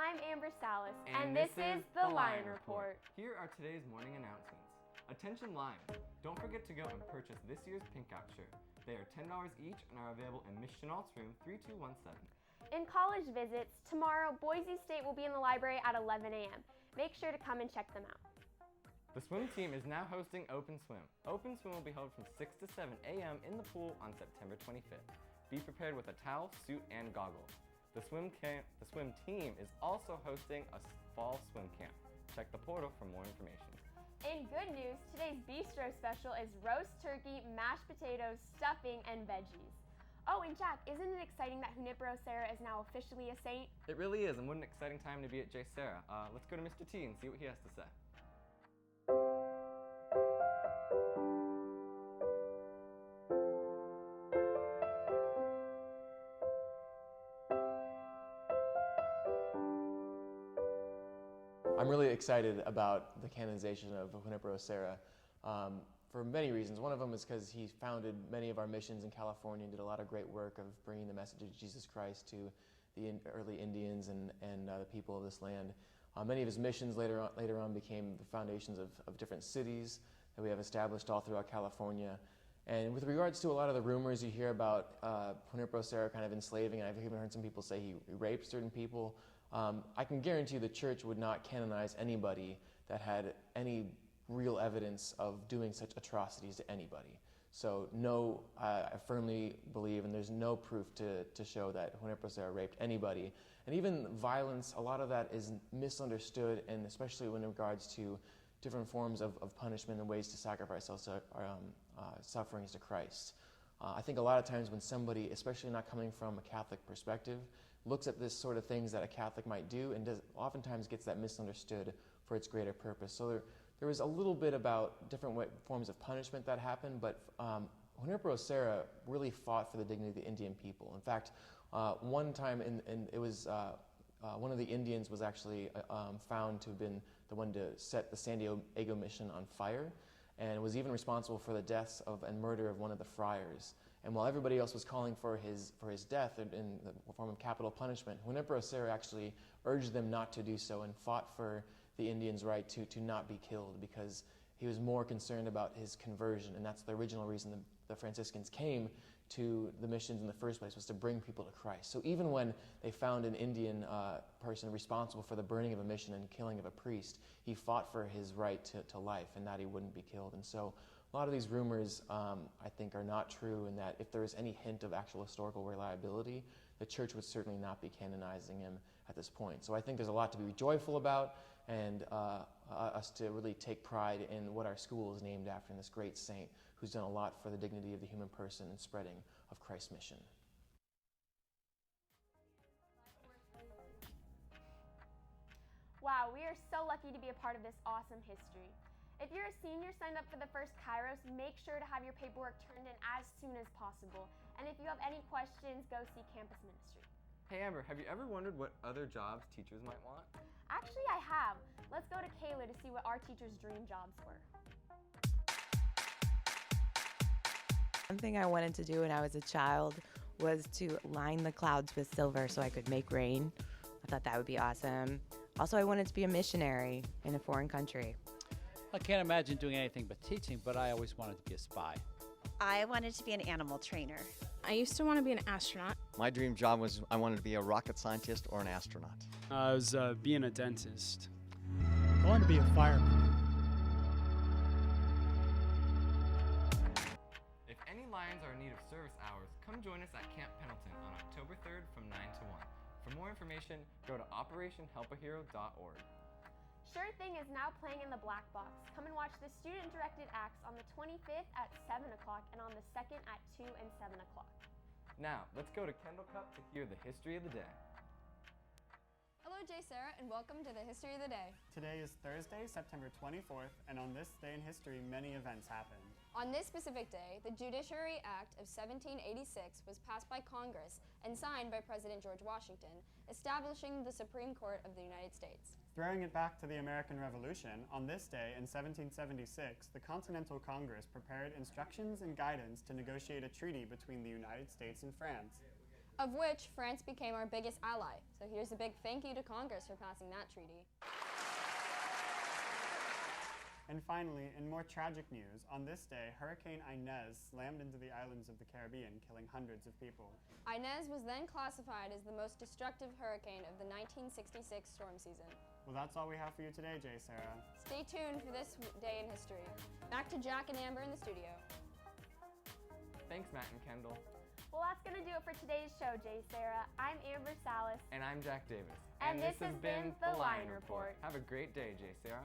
I'm Amber Salas, and this is the Lion Report. Here are today's morning announcements. Attention Lions, don't forget to go and purchase this year's Pink Out shirt. They are $10 each and are available in Miss Chenault's room 3217. In college visits, tomorrow Boise State will be in the library at 11 a.m. Make sure to come and check them out. The swim team is now hosting Open Swim. Open Swim will be held from 6 to 7 a.m. in the pool on September 25th. Be prepared with a towel, suit, and goggles. The swim team is also hosting a fall swim camp. Check the portal for more information. In good news, today's bistro special is roast turkey, mashed potatoes, stuffing, and veggies. Oh, and Jack, isn't it exciting that JSerra is now officially a saint? It really is, and what an exciting time to be at JSerra. Let's go to Mr. T and see what he has to say. I'm really excited about the canonization of JSerra for many reasons. One of them is because he founded many of our missions in California and did a lot of great work of bringing the message of Jesus Christ to the early Indians and the people of this land. Many of his missions later on became the foundations of different cities that we have established all throughout California. And with regards to a lot of the rumors you hear about JSerra kind of enslaving, and I've even heard some people say he raped certain people, I can guarantee the church would not canonize anybody that had any real evidence of doing such atrocities to anybody. So no, I firmly believe, and there's no proof to show that JSerra raped anybody. And even violence, a lot of that is misunderstood, and especially when in regards to different forms of punishment and ways to sacrifice sufferings to Christ. I think a lot of times when somebody, especially not coming from a Catholic perspective, looks at this sort of things that a Catholic might do and oftentimes gets that misunderstood for its greater purpose. So there was a little bit about different forms of punishment that happened, but JSerra really fought for the dignity of the Indian people. In fact, one time it was one of the Indians was actually found to have been the one to set the San Diego mission on fire, and was even responsible for the deaths and murder of one of the friars. And while everybody else was calling for his death in the form of capital punishment, JSerra actually urged them not to do so and fought for the Indians' right to not be killed, because he was more concerned about his conversion, and that's the original reason the Franciscans came to the missions in the first place, was to bring people to Christ. So even when they found an Indian person responsible for the burning of a mission and killing of a priest, he fought for his right to life and that he wouldn't be killed. And so a lot of these rumors, I think, are not true, and that if there is any hint of actual historical reliability, the church would certainly not be canonizing him at this point. So I think there's a lot to be joyful about, and us to really take pride in what our school is named after, in this great saint who's done a lot for the dignity of the human person and spreading of Christ's mission. Wow, we are so lucky to be a part of this awesome history. If you're a senior signed up for the first Kairos, make sure to have your paperwork turned in as soon as possible. And if you have any questions, go see campus ministry. Hey Amber, have you ever wondered what other jobs teachers might want? Actually, I have. Let's go to Kayla to see what our teachers' dream jobs were. One thing I wanted to do when I was a child was to line the clouds with silver so I could make rain. I thought that would be awesome. Also, I wanted to be a missionary in a foreign country. I can't imagine doing anything but teaching, but I always wanted to be a spy. I wanted to be an animal trainer. I used to want to be an astronaut. My dream job was I wanted to be a rocket scientist or an astronaut. I was being a dentist. I wanted to be a fireman. If any Lions are in need of service hours, come join us at Camp Pendleton on October 3rd from 9 to 1. For more information, go to operationhelpahero.org. Sure Thing is now playing in the Black Box. Come and watch the student-directed acts on the 25th at 7 o'clock and on the 2nd at 2 and 7 o'clock. Now, let's go to Kendall Cup to hear the history of the day. Hello JSerra, and welcome to the History of the Day. Today is Thursday, September 24th, and on this day in history, many events happened. On this specific day, the Judiciary Act of 1786 was passed by Congress and signed by President George Washington, establishing the Supreme Court of the United States. Throwing it back to the American Revolution, on this day in 1776, the Continental Congress prepared instructions and guidance to negotiate a treaty between the United States and France. of which France became our biggest ally. So here's a big thank you to Congress for passing that treaty. And finally, in more tragic news, on this day, Hurricane Inez slammed into the islands of the Caribbean, killing hundreds of people. Inez was then classified as the most destructive hurricane of the 1966 storm season. Well, that's all we have for you today, JSerra. Stay tuned for this day in history. Back to Jack and Amber in the studio. Thanks, Matt and Kendall. Well, that's going to do it for today's show, JSerra. I'm Amber Salas. And I'm Jack Davis. And this has been The Line Report. Have a great day, JSerra.